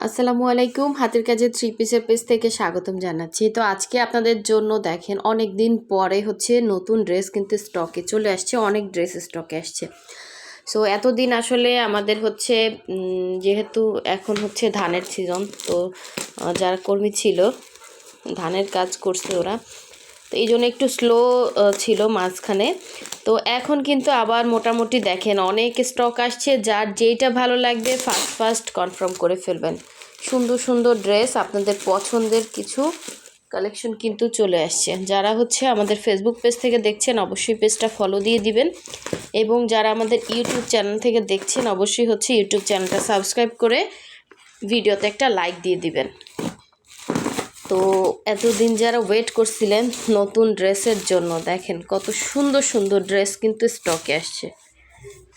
আসসালামু আলাইকুম। হাতের কাজে থ্রি পিসের পেজ থেকে স্বাগতম জানাচ্ছি। তো আজকে আপনাদের জন্য দেখেন অনেক দিন পরে নতুন ড্রেস কিন্তু স্টকে চলে আসছে, অনেক ড্রেস স্টকে আসছে। সো এতদিন আসলে আমাদের যেহেতু এখন ধানের সিজন, তো যারা কর্মী ছিল ধানের কাজ করছে ওরা, তো এই জন্য একটু স্লো ছিল মাঝখানে। তো এখন কিন্তু আবার মোটামুটি দেখেন অনেক স্টক আসছে, যার যেইটা ভালো লাগবে ফার্স্ট কনফার্ম করে ফেলবেন। সুন্দর সুন্দর ড্রেস, আপনাদের পছন্দের কিছু কালেকশন কিন্তু চলে আসছে। যারা আমাদের ফেসবুক পেজ থেকে দেখছেন অবশ্যই পেজটা ফলো দিয়ে দিবেন, এবং যারা আমাদের ইউটিউব চ্যানেল থেকে দেখছেন অবশ্যই ইউটিউব চ্যানেলটা সাবস্ক্রাইব করে ভিডিওতে একটা লাইক দিয়ে দিবেন। তো এতদিন যারা ওয়েট করছিলেন নতুন ড্রেসের জন্য, দেখেন কত সুন্দর সুন্দর ড্রেস কিন্তু স্টকে আসছে।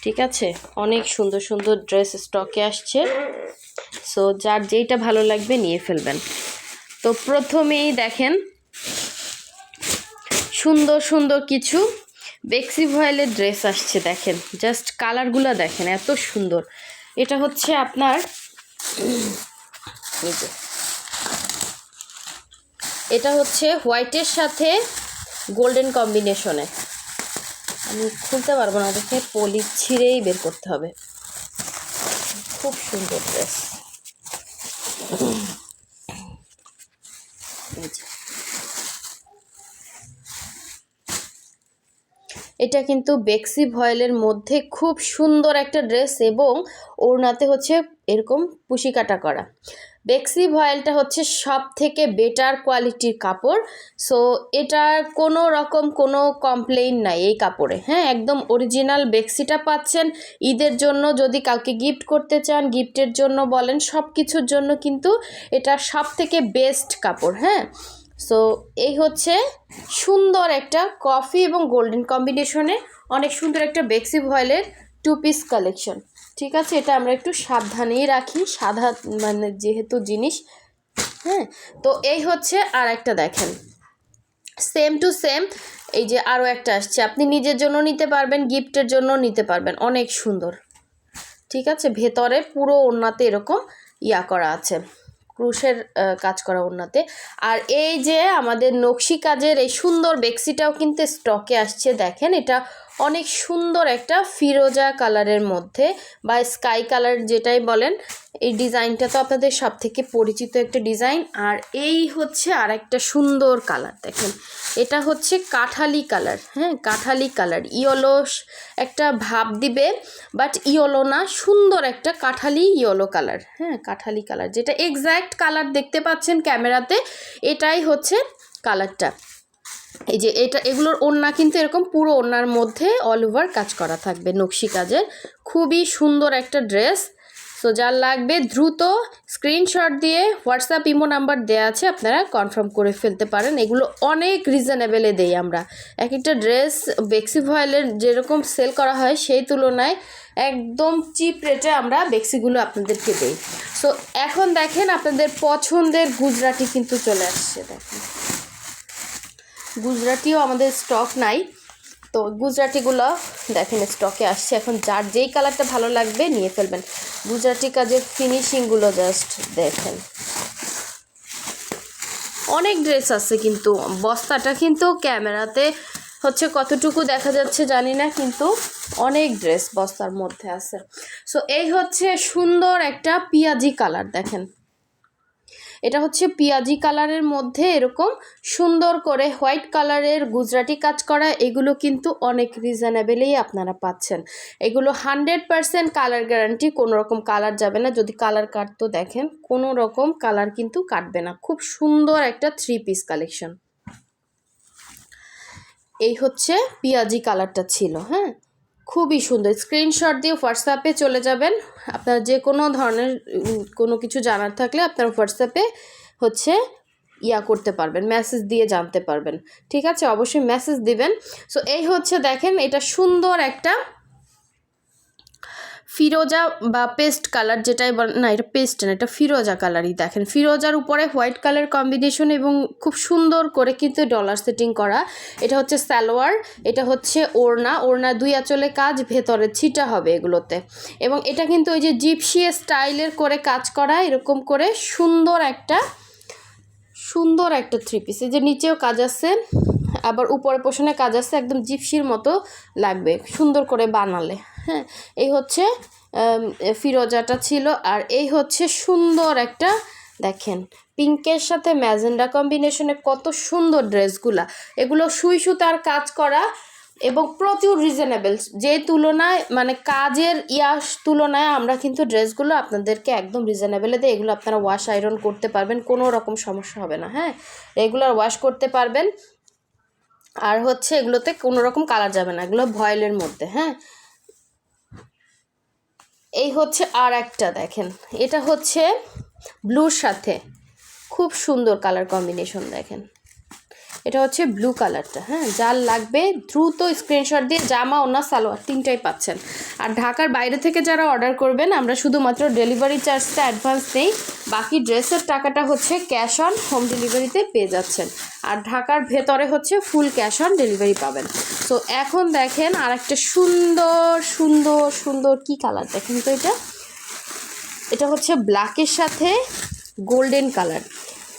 ঠিক আছে, অনেক সুন্দর সুন্দর ড্রেস স্টকে আসছে। সো যার যেইটা ভালো লাগবে নিয়ে ফেলবেন। তো প্রথমেই দেখেন সুন্দর সুন্দর কিছু বেক্সি ভয়েলের ড্রেস আসছে। দেখেন জাস্ট কালারগুলো দেখেন এত সুন্দর। এটা আপনার এই যে এটা হোয়াইটের সাথে গোল্ডেন কম্বিনেশনে। আমি খুলতে পারবো না, দেখে পলি ছিঁড়েই বের করতে হবে। খুব সুন্দর ড্রেস। এটা কিন্তু বেক্সি ভয়েলের মধ্যে খুব সুন্দর একটা ড্রেস, এবং ওড়নাতে এরকম পুশি কাটা করা। বেক্সি ভয়েলটা সব থেকে বেটার কোয়ালিটির কাপড়। সো এটার কোনো রকম কোনো কমপ্লেইন নাই এই কাপড়ে। হ্যাঁ, একদম অরিজিনাল বেক্সিটা পাচ্ছেন। ঈদের জন্য যদি কাউকে গিফট করতে চান, গিফটের জন্য বলেন, সব কিছুর জন্য কিন্তু এটা সব থেকে বেস্ট কাপড়। হ্যাঁ, সো এই সুন্দর একটা কফি এবং গোল্ডেন কম্বিনেশনে অনেক সুন্দর একটা বেক্সি ভয়েলের টু পিস কালেকশন। ঠিক আছে, এটা আমরা একটু সাবধানেই রাখি, সাদা যেহেতু জিনিস। হ্যাঁ, তো এই আর একটা দেখেন সেম টু সেম। এই যে আরও একটা আসছে, আপনি নিজের জন্য নিতে পারবেন, গিফটের জন্য নিতে পারবেন। অনেক সুন্দর। ঠিক আছে, ভেতরে পুরো ওড়নাতে এরকম করা আছে, ক্রুশের কাজ করা ওড়নাতে। আর এই যে আমাদের নকশি কাজের এই সুন্দর বেক্সিটাও কিন্তু স্টকে আসছে। দেখেন এটা অনেক সুন্দর একটা ফিরোজা কালারের মধ্যে, বা স্কাই কালার যেটাই বলেন। এই ডিজাইনটা তো আপনাদের সব থেকে পরিচিত একটা ডিজাইন। আর এই আর একটা সুন্দর কালার দেখেন, এটা কাঠালি কালার। হ্যাঁ, কাঠালি কালার, ইয়েলো একটা ভাব দিবে, বাট ইয়েলো না, সুন্দর একটা কাঠালি ইয়েলো কালার। হ্যাঁ, কাঠালি কালার, যেটা এক্স্যাক্ট কালার দেখতে পাচ্ছেন ক্যামেরাতে, এটাই কালারটা। এই যে এগুলোর ওড়না কিন্তু এরকম পুরো ওড়নার মধ্যে অল ওভার কাজ করা থাকবে নকশি কাজের। খুবই সুন্দর একটা ড্রেস। সো যার লাগবে দ্রুত স্ক্রিনশট দিয়ে হোয়াটসঅ্যাপ ইমো নাম্বার দেওয়া আছে, আপনারা কনফার্ম করে ফেলতে পারেন। এগুলো অনেক রিজনেবলে দেই আমরা। এক একটা ড্রেস বেক্সি ভয়েলের যেরকম সেল করা হয় সেই তুলনায় একদম চিপ রেটে আমরা বেক্সিগুলো আপনাদেরকে দেই। সো এখন দেখেন আপনাদের পছন্দের গুজরাটি কিন্তু চলে আসছে। দেখেন গুজরাটিও আমাদের স্টক নাই, তো গুজরাটিগুলো দেখেন স্টকে আসছে। এখন যার যেই কালারটা ভালো লাগবে নিয়ে ফেলবেন। গুজরাটি কাজের ফিনিশিংগুলো জাস্ট দেখেন। অনেক ড্রেস আছে, কিন্তু বস্তাটা কিন্তু ক্যামেরাতে কতটুকু দেখা যাচ্ছে জানি না, কিন্তু অনেক ড্রেস বস্তার মধ্যে আছে। সো এই সুন্দর একটা পিঁয়াজি কালার। দেখেন এটা পিঁয়াজি কালারের মধ্যে এরকম সুন্দর করে হোয়াইট কালারের গুজরাটি কাজ করা। এগুলো কিন্তু অনেক রিজনেবলেই আপনারা পাচ্ছেন। এগুলো 100% কালার গ্যারান্টি, কোনো রকম কালার যাবে না। যদি কালার কাটতো দেখেন কোনো রকম কালার কিন্তু কাটবে না। খুব সুন্দর একটা থ্রি পিস কালেকশন। এই পিঁয়াজি কালারটা ছিল। হ্যাঁ, খুবই সুন্দর। স্ক্রিনশট দিয়ে হোয়াটসঅ্যাপে চলে যাবেন। আপনার যে কোনো ধরনের কোনো কিছু জানার থাকলে আপনার হোয়াটসঅ্যাপে করতে পারবেন, মেসেজ দিয়ে জানতে পারবেন। ঠিক আছে, অবশ্যই মেসেজ দিবেন। সো এই দেখেন এটা সুন্দর একটা ফিরোজা বা পেস্ট কালার যেটাই না, এটা পেস্ট না, এটা ফিরোজা কালারই। দেখেন ফিরোজার উপরে হোয়াইট কালার কম্বিনেশন এবং খুব সুন্দর করে কিন্তু ডলার সেটিং করা। এটা হচ্ছে সালোয়ার, এটা হচ্ছে ওড়না। ওড়না 2 আঁচলে কাজ, ভেতরে ছিটা হবে এগুলোতে। এবং এটা কিন্তু ওই যে জিপসি স্টাইলের করে কাজ করা, এরকম করে সুন্দর একটা 3 পিস। এই যে নিচেও কাজ আছে, আবার উপরে পোষণে কাজ আছে, একদম জিপসির মতো লাগবে সুন্দর করে বানালে। হ্যাঁ, এই হচ্ছে ফিরোজাটা ছিল। আর এই হচ্ছে সুন্দর একটা, দেখেন পিঙ্কের সাথে ম্যাজেন্ডা কম্বিনেশনে কত সুন্দর ড্রেসগুলা। এগুলো সুই সুতার কাজ করা এবং প্রচুর রিজনেবল, যে তুলনায় মানে কাজের তুলনায় আমরা কিন্তু ড্রেসগুলো আপনাদেরকে একদম রিজনেবলে দিই। এগুলো আপনারা ওয়াশ আয়রন করতে পারবেন, কোনো রকম সমস্যা হবে না। হ্যাঁ, রেগুলার ওয়াশ করতে পারবেন। আর হচ্ছে এগুলোতে কোনো রকম কালার যাবে না, এগুলো ভয়েলের মধ্যে। হ্যাঁ, এই হচ্ছে আর একটা, দেখেন এটা হচ্ছে ব্লুর সাথে খুব সুন্দর কালার কম্বিনেশন। দেখেন এটা হচ্ছে ব্লু কালারটা। হ্যাঁ, যার লাগবে দ্রুত স্ক্রিনশট দিয়ে জামা ওনা সালোয়ার 3টাই পাচ্ছেন। আর ঢাকার বাইরে থেকে যারা অর্ডার করবেন, আমরা শুধুমাত্র ডেলিভারি চার্জটা অ্যাডভান্স নেই, বাকি ড্রেসের টাকাটা হচ্ছে ক্যাশ অন হোম ডেলিভারিতে পেয়ে যাচ্ছেন। আর ঢাকার ভেতরে হচ্ছে ফুল ক্যাশ অন ডেলিভারি পাবেন। তো এখন দেখেন আর একটা সুন্দর সুন্দর সুন্দর কি কালার, দেখেন তো এটা হচ্ছে ব্ল্যাকের সাথে গোল্ডেন কালার।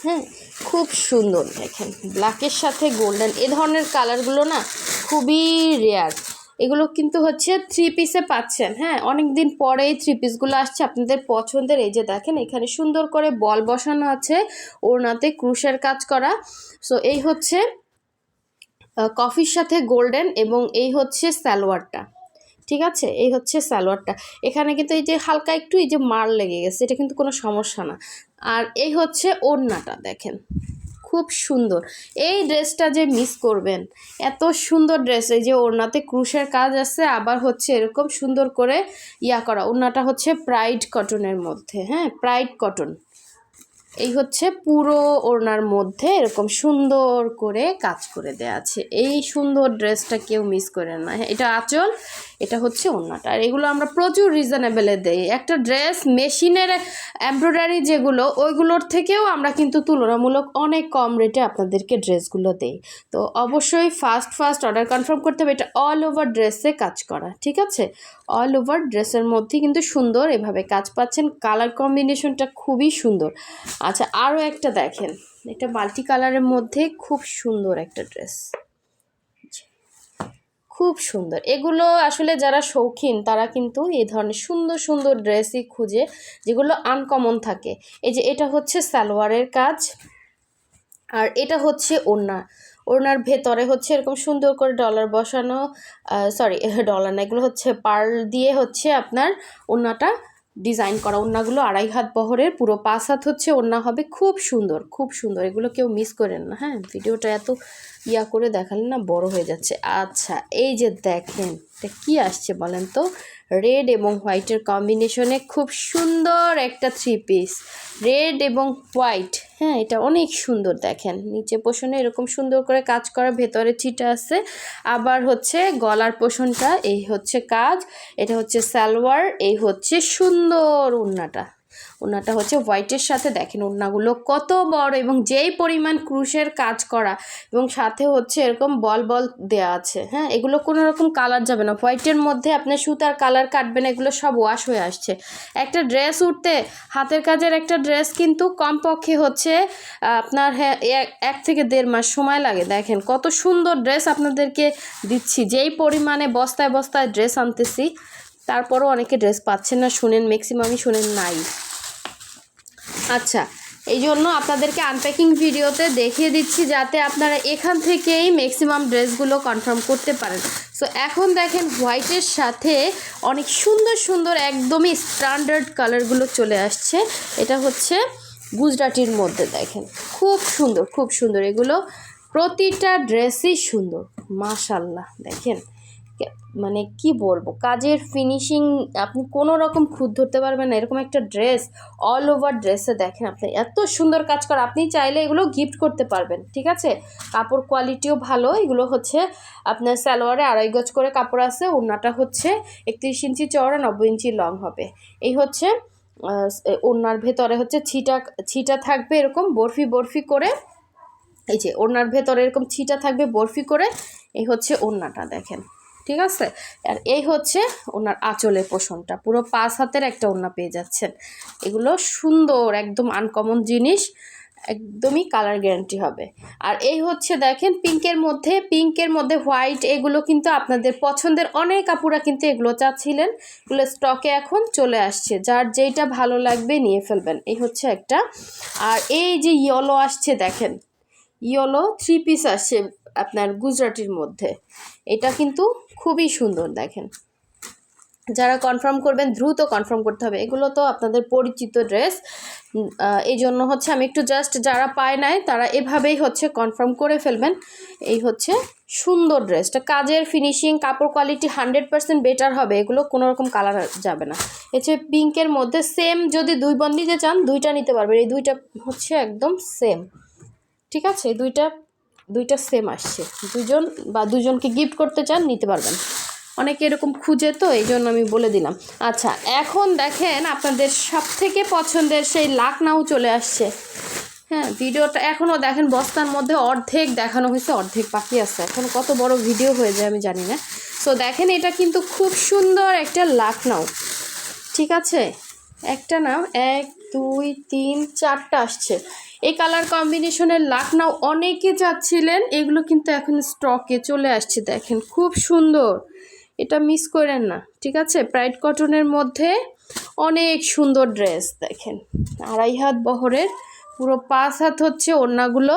হ্যাঁ, খুব সুন্দর। দেখেন ব্ল্যাকের সাথে গোল্ডেন, এ ধরনের কালারগুলো না খুবই রেয়ার। এগুলো কিন্তু হচ্ছে 3 পিসে পাচ্ছেন। হ্যাঁ, অনেক দিন পরে এই 3 পিসগুলো আসছে আপনাদের পছন্দের। এই যে দেখেন এখানে সুন্দর করে বল বসানো আছে, ওড়নাতে ক্রুশের কাজ করা। সো এই হচ্ছে কফির সাথে গোল্ডেন, এবং এই হচ্ছে সালোয়ারটা। ঠিক আছে, এই হচ্ছে সালোয়ারটা। এখানে কিন্তু এই যে হালকা একটু এই যে মার লেগে গেছে, এটা কিন্তু কোনো সমস্যা না। আর এই হচ্ছে ওড়নাটা, দেখেন খুব সুন্দর। এই ড্রেসটা যে মিস করবেন, এত সুন্দর ড্রেস। এই যে ওড়নাতে ক্রুশের কাজ আছে, আবার হচ্ছে এরকম সুন্দর করে করা। ওড়নাটা হচ্ছে প্রাইড কটনের মধ্যে। হ্যাঁ, প্রাইড কটন। এই হচ্ছে পুরো ওড়নার মধ্যে এরকম সুন্দর করে কাজ করে দেওয়া আছে। এই সুন্দর ড্রেসটা কেউ মিস করে না। এটা আঁচল, এটা হচ্ছে ওড়নাটা। আর এগুলো আমরা প্রচুর রিজনেবলে দেই। একটা ড্রেস মেশিনের এমব্রয়ডারি যেগুলো, ওইগুলোর থেকেও আমরা কিন্তু তুলনামূলক অনেক কম রেটে আপনাদেরকে ড্রেসগুলো দেই। তো অবশ্যই ফার্স্ট অর্ডার কনফার্ম করতে হবে। এটা অল ওভার ড্রেসে কাজ করা, ঠিক আছে? অল ওভার ড্রেসের মধ্যে কিন্তু সুন্দর এভাবে কাজ পাচ্ছেন। কালার কম্বিনেশনটা খুবই সুন্দর। আচ্ছা, আরও একটা দেখেন, এটা মাল্টি কালারের মধ্যে খুব সুন্দর একটা ড্রেস, খুব সুন্দর। এগুলো আসলে যারা শৌখিন তারা কিন্তু এই ধরনের সুন্দর সুন্দর ড্রেসই খুঁজে, যেগুলো আনকমন থাকে। এই যে এটা হচ্ছে সালোয়ারের কাজ, আর এটা হচ্ছে ওড়নার ভেতরে হচ্ছে এরকম সুন্দর করে ডলার বসানো, সরি ডলার না, এগুলো হচ্ছে পার্ল দিয়ে হচ্ছে আপনার ওড়নাটা ডিজাইন করা। ওড়নাগুলো 2.5 হাত বহরের, পুরো 5 হাত হচ্ছে ওড়না হবে। খুব সুন্দর, খুব সুন্দর। এগুলো কেউ মিস করেন না। হ্যাঁ, ভিডিওটা এত করে দেখালেন না, বড় হয়ে যাচ্ছে। আচ্ছা, এই যে দেখেন এটা কি আসছে বলেন তো, রেড এবং হোয়াইটের কম্বিনেশনে খুব সুন্দর একটা 3 পিস, রেড এবং হোয়াইট। হ্যাঁ, এটা অনেক সুন্দর। দেখেন নিচে পোষণে এরকম সুন্দর করে কাজ করা, ভেতরে ছিটা আছে। আবার হচ্ছে গলার পোষণটা, এই হচ্ছে কাজ। এটা হচ্ছে সালোয়ার, এই হচ্ছে সুন্দর ওড়নাটা হচ্ছে হোয়াইটের সাথে। দেখেন ওড়নাগুলো কত বড়, এবং যেই পরিমাণ ক্রুশের কাজ করা, এবং সাথে হচ্ছে এরকম বল দেয়া আছে। হ্যাঁ, এগুলো কোনো রকম কালার যাবে না। হোয়াইটের মধ্যে আপনার সুতার কালার কাটবেন, এগুলো সব ওয়াশ হয়ে আসছে। একটা ড্রেস উঠতে, হাতের কাজের একটা ড্রেস কিন্তু কমপক্ষে হচ্ছে আপনার 1 থেকে 1.5 মাস সময় লাগে। দেখেন কত সুন্দর ড্রেস আপনাদেরকে দিচ্ছি, যেই পরিমাণে বস্তায় বস্তায় ড্রেস আনতেছি, তারপরও অনেকে ড্রেস পাচ্ছেন না, শুনেন, ম্যাক্সিমামই শুনেন নাই। আচ্ছা, এই জন্য আপনাদেরকে আনপ্যাকিং ভিডিওতে দেখিয়ে দিচ্ছি, যাতে আপনারা এখান থেকেই ম্যাক্সিমাম ড্রেসগুলো কনফার্ম করতে পারেন। সো এখন দেখেন হোয়াইটের সাথে অনেক সুন্দর সুন্দর একদমই স্ট্যান্ডার্ড কালারগুলো চলে আসছে। এটা হচ্ছে গুজরাটির মধ্যে। দেখেন খুব সুন্দর, খুব সুন্দর। এগুলো প্রতিটা ড্রেসই সুন্দর, মাশাআল্লাহ। দেখেন মানে কি বলবো, কাজের ফিনিশিং আপনি কোনো রকম খুঁত ধরতে পারবেন না। এরকম একটা ড্রেস, অল ওভার ড্রেসে দেখেন আপনি এত সুন্দর কাজ করা, আপনি চাইলে এগুলো গিফট করতে পারবেন। ঠিক আছে, কাপড় কোয়ালিটিও ভালো। এগুলো হচ্ছে আপনার সালোয়ারে 2.5 গজ করে কাপড় আছে, ওড়নাটা হচ্ছে 31 ইঞ্চি চওড়া, 90 ইঞ্চি লং হবে। এই হচ্ছে ওড়নার ভেতরে হচ্ছে ছিটা থাকবে এরকম বরফি বরফি করে। এই যে ওড়নার ভেতরে এরকম ছিটা থাকবে বরফি করে। এই হচ্ছে ওড়নাটা দেখেন, ঠিক আছে। আর এই হচ্ছে ওনার আঁচলের পোষণটা, পুরো 5 হাতের একটা ওড়না পেয়ে যাচ্ছেন। এগুলো সুন্দর, একদম আনকমন জিনিস, একদমই কালার গ্যারান্টি হবে। আর এই হচ্ছে দেখেন পিঙ্কের মধ্যে হোয়াইট, এগুলো কিন্তু আপনাদের পছন্দের, অনেক আপুরা কিন্তু এগুলো চাচ্ছিলেন। এগুলো স্টকে এখন চলে আসছে, যার যেইটা ভালো লাগবে নিয়ে ফেলবেন। এই হচ্ছে একটা। আর এই যে ইয়েলো আসছে দেখেন, ইয়েলো 3 পিস আসছে আপনার গুজরাটির মধ্যে। এটা কিন্তু খুবই সুন্দর দেখেন। যারা কনফার্ম করবেন দ্রুত কনফার্ম করতে হবে, এগুলো তো আপনাদের পরিচিত ড্রেস। এই জন্য হচ্ছে আমি একটু জাস্ট, যারা পায় নাই তারা এভাবেই হচ্ছে কনফার্ম করে ফেলবেন। এই হচ্ছে সুন্দর ড্রেসটা, কাজের ফিনিশিং, কাপড় কোয়ালিটি 100% বেটার হবে। এগুলো কোনো রকম কালার যাবে না। হচ্ছে পিঙ্কের মধ্যে সেম, যদি 2 বোন নিতে চান 2টা নিতে পারবেন। এই 2টা হচ্ছে একদম সেম, ঠিক আছে। দুইটা সেম আসছে, দুজনকে গিফট করতে চান নিতে পারবেন। অনেকে এরকম খুঁজে, তো এই জন্য আমি বলে দিলাম। আচ্ছা, এখন দেখেন আপনাদের সবথেকে পছন্দের সেই লাকনাউ চলে আসছে। হ্যাঁ, ভিডিওটা এখনও দেখেন বস্তার মধ্যে অর্ধেক দেখানো হয়েছে, অর্ধেক বাকি আছে। এখন কত বড় ভিডিও হয়ে যায় আমি জানি না। সো দেখেন, এটা কিন্তু খুব সুন্দর একটা লাকনাউ, ঠিক আছে। একটা না, 1 2 3 4টা আসছে। এই কালার কম্বিনেশনের লাকনাউ অনেকে চাচ্ছিলেন, এগুলো কিন্তু এখন স্টকে চলে আসছে। দেখেন খুব সুন্দর, এটা মিস করেন না, ঠিক আছে। প্রাইড কটনের মধ্যে অনেক সুন্দর ড্রেস দেখেন, 2.5 হাত বহরের, পুরো 5 হাত হচ্ছে ওড়নাগুলো।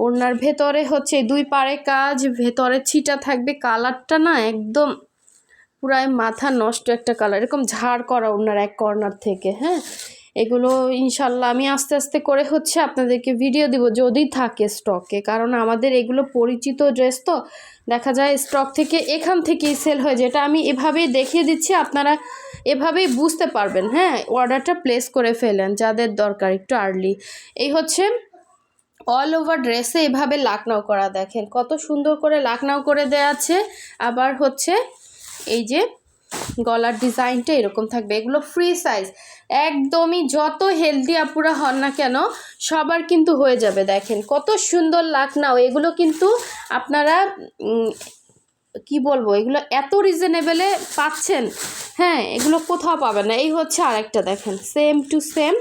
ওড়নার ভেতরে হচ্ছে 2 পাড়ে কাজ, ভেতরে ছিটা থাকবে। কালারটা না একদম পুরাই মাথা নষ্ট একটা কালার, এরকম ঝাড় করা ওনার এক কর্নার থেকে। হ্যাঁ, এগুলো ইনশাল্লাহ আমি আস্তে আস্তে করে হচ্ছে আপনাদেরকে ভিডিও দিব যদি থাকে স্টকে, কারণ আমাদের এগুলো পরিচিত ড্রেস, তো দেখা যায় স্টক থেকে এখান থেকেই সেল হয়ে যায়। এটা আমি এভাবেই দেখিয়ে দিচ্ছি, আপনারা এভাবেই বুঝতে পারবেন। হ্যাঁ, অর্ডারটা প্লেস করে ফেলেন যাদের দরকার একটু আর্লি। এই হচ্ছে অল ওভার ড্রেসে এভাবে লাকনাউ করা, দেখেন কত সুন্দর করে লাকনাউ করে দেওয়া আছে। আবার হচ্ছে এই যে গলার ডিজাইনটা এরকম থাকবে। এগুলো ফ্রি সাইজ, একদমই যত হেলদি আপুরা হন না কেন সবার কিন্তু হয়ে যাবে। দেখেন কত সুন্দর লাকনাউ, এগুলো কিন্তু আপনারা কি বলবো, এগুলো এত রিজনেবলে পাচ্ছেন। হ্যাঁ, এগুলো কোথাও পাবেন না। এই হচ্ছে আরেকটা দেখেন, same to same,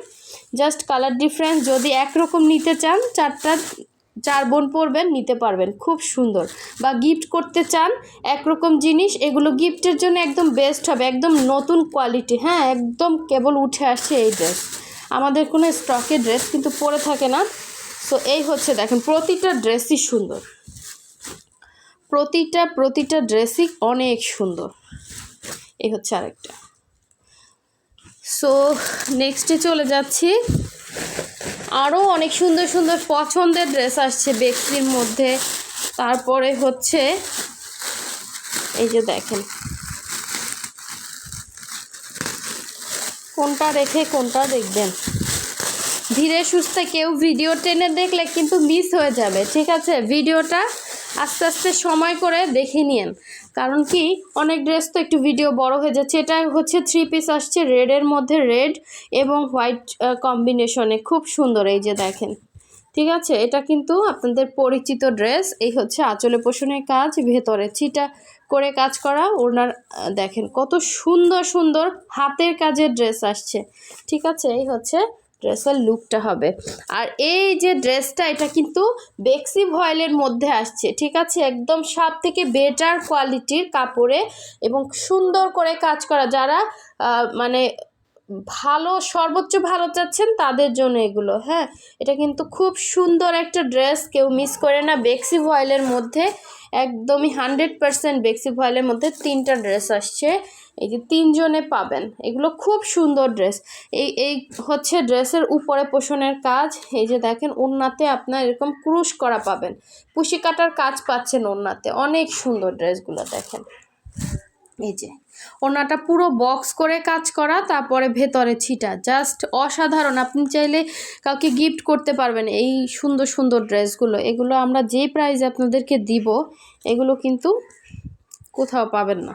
just colour difference. যদি একরকম নিতে চান, 4 বোন পরবেন নিতে পারবেন, খুব সুন্দর। বা গিফট করতে চান একরকম জিনিস, এগুলো গিফটের জন্য একদম বেস্ট হবে, একদম নতুন কোয়ালিটি। হ্যাঁ, একদম কেবল উঠে আসছে এই ড্রেস, আমাদের কোনো স্টকে ড্রেস কিন্তু পরে থাকে না। সো এই হচ্ছে দেখেন, প্রতিটা ড্রেসই সুন্দর, প্রতিটা ড্রেসই অনেক সুন্দর। এই হচ্ছে আরেকটা। সো নেক্সটে চলে যাচ্ছি, আরও অনেক সুন্দর সুন্দর পছন্দের ড্রেস আসছে বেক্সির মধ্যে। তারপরে হচ্ছে এই যে দেখেন, কোনটা রেখে কোনটা দেখবেন, ধীরে সুস্থে কেউ ভিডিও টেনে দেখলে কিন্তু মিস হয়ে যাবে, ঠিক আছে। ভিডিওটা আস্তে আস্তে সময় করে দেখে নিন, কারণ কি অনেক ড্রেস তো একটু ভিডিও বড় হয়ে যাচ্ছে। এটা হচ্ছে 3 পিস আসছে, রেডের মধ্যে, রেড এবং হোয়াইট কম্বিনেশনে, খুব সুন্দর। এই যে দেখেন, ঠিক আছে, এটা কিন্তু আপনাদের পরিচিত ড্রেস। এই হচ্ছে আঁচলে পোষণের কাজ, ভেতরে ছিটা করে কাজ করা ওনার। দেখেন কত সুন্দর সুন্দর হাতের কাজের ড্রেস আসছে, ঠিক আছে। এই হচ্ছে ড্রেসের লুকটা হবে। আর এই যে ড্রেসটা, এটা কিন্তু বেক্সি ভয়েলের মধ্যে আসছে, ঠিক আছে। একদম সব থেকে বেটার কোয়ালিটির কাপড়ে এবং সুন্দর করে কাজ করা। যারা মানে ভালো, সর্বোচ্চ ভালো চাচ্ছেন তাদের জন্য এগুলো। হ্যাঁ, এটা কিন্তু খুব সুন্দর একটা ড্রেস, কেউ মিস করে না। বেক্সি ভয়েলের মধ্যে একদমই 100% বেক্সি ভয়েলের মধ্যে 3টা ড্রেস আসছে, এই যে 3 জনে পাবেন। এগুলো খুব সুন্দর ড্রেস। এই হচ্ছে ড্রেসের উপরে পোষণের কাজ। এই যে দেখেন, ওড়নাতে আপনার এরকম ক্রুশ করা পাবেন, কুশি কাটার কাজ পাচ্ছেন ওড়নাতে। অনেক সুন্দর ড্রেসগুলো দেখেন, এই যে ওড়নাটা পুরো বক্স করে কাজ করা, তারপরে ভেতরে ছিটা, জাস্ট অসাধারণ। আপনি চাইলে কাউকে গিফট করতে পারবেন এই সুন্দর সুন্দর ড্রেসগুলো। এগুলো আমরা যে প্রাইসে আপনাদেরকে দিব এগুলো কিন্তু কোথাও পাবেন না,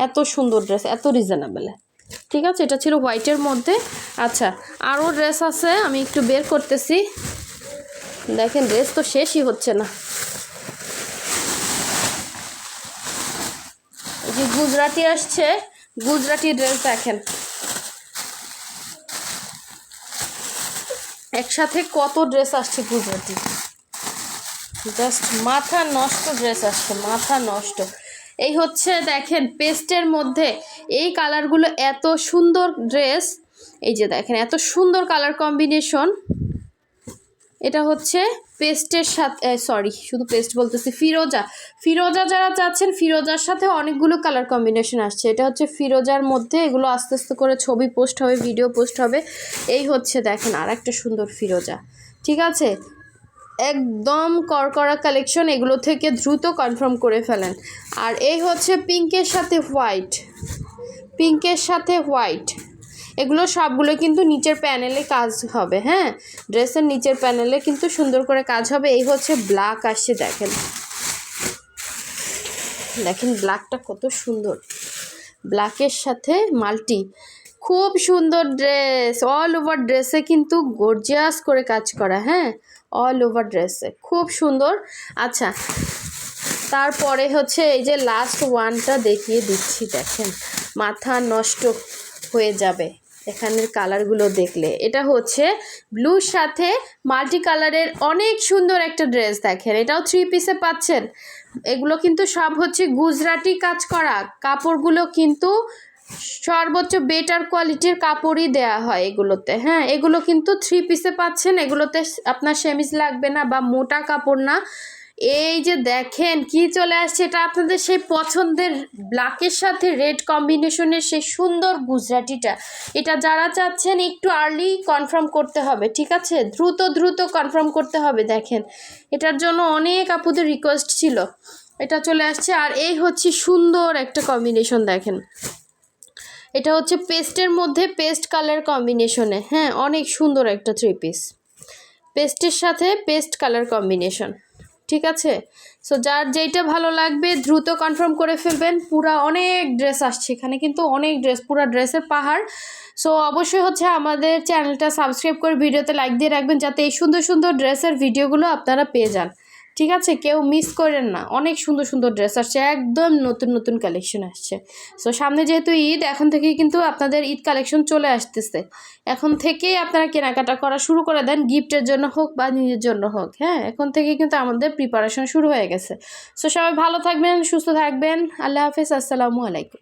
এত সুন্দর ড্রেস, এত রিজনেবলে। ঠিক আছে, এটা ছিল হোয়াইটের মধ্যে। আচ্ছা, আরও ড্রেস আছে, আমি একটু বের করতেছি। দেখেন ড্রেস তো শেষই হচ্ছে না। এই যে গুজরাটি আসছে, গুজরাটি ড্রেস দেখেন একসাথে কত ড্রেস আসছে গুজরাটি, জাস্ট মাথা নষ্ট ড্রেস আসছে, মাথা নষ্ট। এই হচ্ছে দেখেন পেস্টের মধ্যে এই কালারগুলো, এত সুন্দর ড্রেস। এই যে দেখেন এত সুন্দর কালার কম্বিনেশন। এটা হচ্ছে পেস্টের সাথে, সরি শুধু পেস্ট বলতেছি, ফিরোজা। ফিরোজা যারা চাচ্ছেন, ফিরোজার সাথে অনেকগুলো কালার কম্বিনেশন আসছে। এটা হচ্ছে ফিরোজার মধ্যে, এগুলো আস্তে আস্তে করে ছবি পোস্ট হবে, ভিডিও পোস্ট হবে। এই হচ্ছে দেখেন আর একটা সুন্দর ফিরোজা। ঠিক আছে, একদম করকরা কালেকশন, এগুলো থেকে দ্রুত কনফার্ম করে ফেলেন। আর এই হচ্ছে পিঙ্কের সাথে হোয়াইট, পিঙ্কের সাথে হোয়াইট, এগুলো সবগুলো কিন্তু নিচের প্যানেলে কাজ হবে। হ্যাঁ, ড্রেসের নিচের প্যানেলে কিন্তু সুন্দর করে কাজ হবে। এই হচ্ছে ব্ল্যাক আসছে, দেখেন দেখেন ব্ল্যাকটা কত সুন্দর, ব্ল্যাকের সাথে মাল্টি, খুব সুন্দর ড্রেস। অল ওভার ড্রেসে কিন্তু গর্জিয়াস করে কাজ করা। হ্যাঁ, অল ওভার ড্রেসে খুব সুন্দর। আচ্ছা, তারপরে হচ্ছে এই যে লাস্ট ওয়ানটা দেখিয়ে দিচ্ছি, দেখেন মাথা নষ্ট হয়ে যাবে এখানের কালারগুলো দেখলে। এটা হচ্ছে ব্লুর সাথে মাল্টি কালারের অনেক সুন্দর একটা ড্রেস। দেখেন এটাও 3 পিসে পাচ্ছেন। এগুলো কিন্তু সব হচ্ছে গুজরাটি কাজ করা, কাপড়গুলো কিন্তু সর্বোচ্চ বেটার কোয়ালিটির কাপড়ই দেয়া হয় এগুলোতে। হ্যাঁ, এগুলো কিন্তু 3 পিসে পাচ্ছেন, এগুলোতে আপনার সেমিজ লাগবে না বা মোটা কাপড় না। এই যে দেখেন কি চলে আসছে, এটা আপনাদের সেই পছন্দের ব্ল্যাকের সাথে রেড কম্বিনেশনের সেই সুন্দর গুজরাটিটা। এটা যারা চাচ্ছেন একটু আর্লি কনফার্ম করতে হবে। ঠিক আছে, দ্রুত দ্রুত কনফার্ম করতে হবে। দেখেন এটার জন্য অনেক আপুদের রিকোয়েস্ট ছিল, এটা চলে আসছে। আর এই হচ্ছে সুন্দর একটা কম্বিনেশন, দেখেন এটা হচ্ছে পেস্টের মধ্যে পেস্ট কালার কম্বিনেশনে। হ্যাঁ, অনেক সুন্দর একটা 3 পিস, পেস্টের সাথে পেস্ট কালার কম্বিনেশন। ঠিক আছে, সো যার যেইটা ভালো লাগবে দ্রুত কনফার্ম করে ফেলবেন। পুরা অনেক ড্রেস আসছে এখানে, কিন্তু অনেক ড্রেস, পুরা ড্রেসের পাহাড়। সো অবশ্যই হচ্ছে আমাদের চ্যানেলটা সাবস্ক্রাইব করে ভিডিওতে লাইক দিয়ে রাখবেন, যাতে এই সুন্দর সুন্দর ড্রেসের ভিডিওগুলো আপনারা পেয়ে যান। ঠিক আছে, কেউ মিস করেন না, অনেক সুন্দর সুন্দর ড্রেস আসছে, একদম নতুন নতুন কালেকশন আসছে। সো সামনে যেহেতু ঈদ, এখন থেকেই কিন্তু আপনাদের ঈদ কালেকশন চলে আসতেছে। এখন থেকেই আপনারা কেনাকাটা করা শুরু করে দেন, গিফটের জন্য হোক বা নিজের জন্য হোক। হ্যাঁ, এখন থেকেই কিন্তু আমাদের প্রিপারেশন শুরু হয়ে গেছে। সো সবাই ভালো থাকবেন, সুস্থ থাকবেন, আল্লাহ হাফেজ, আসসালামু আলাইকুম।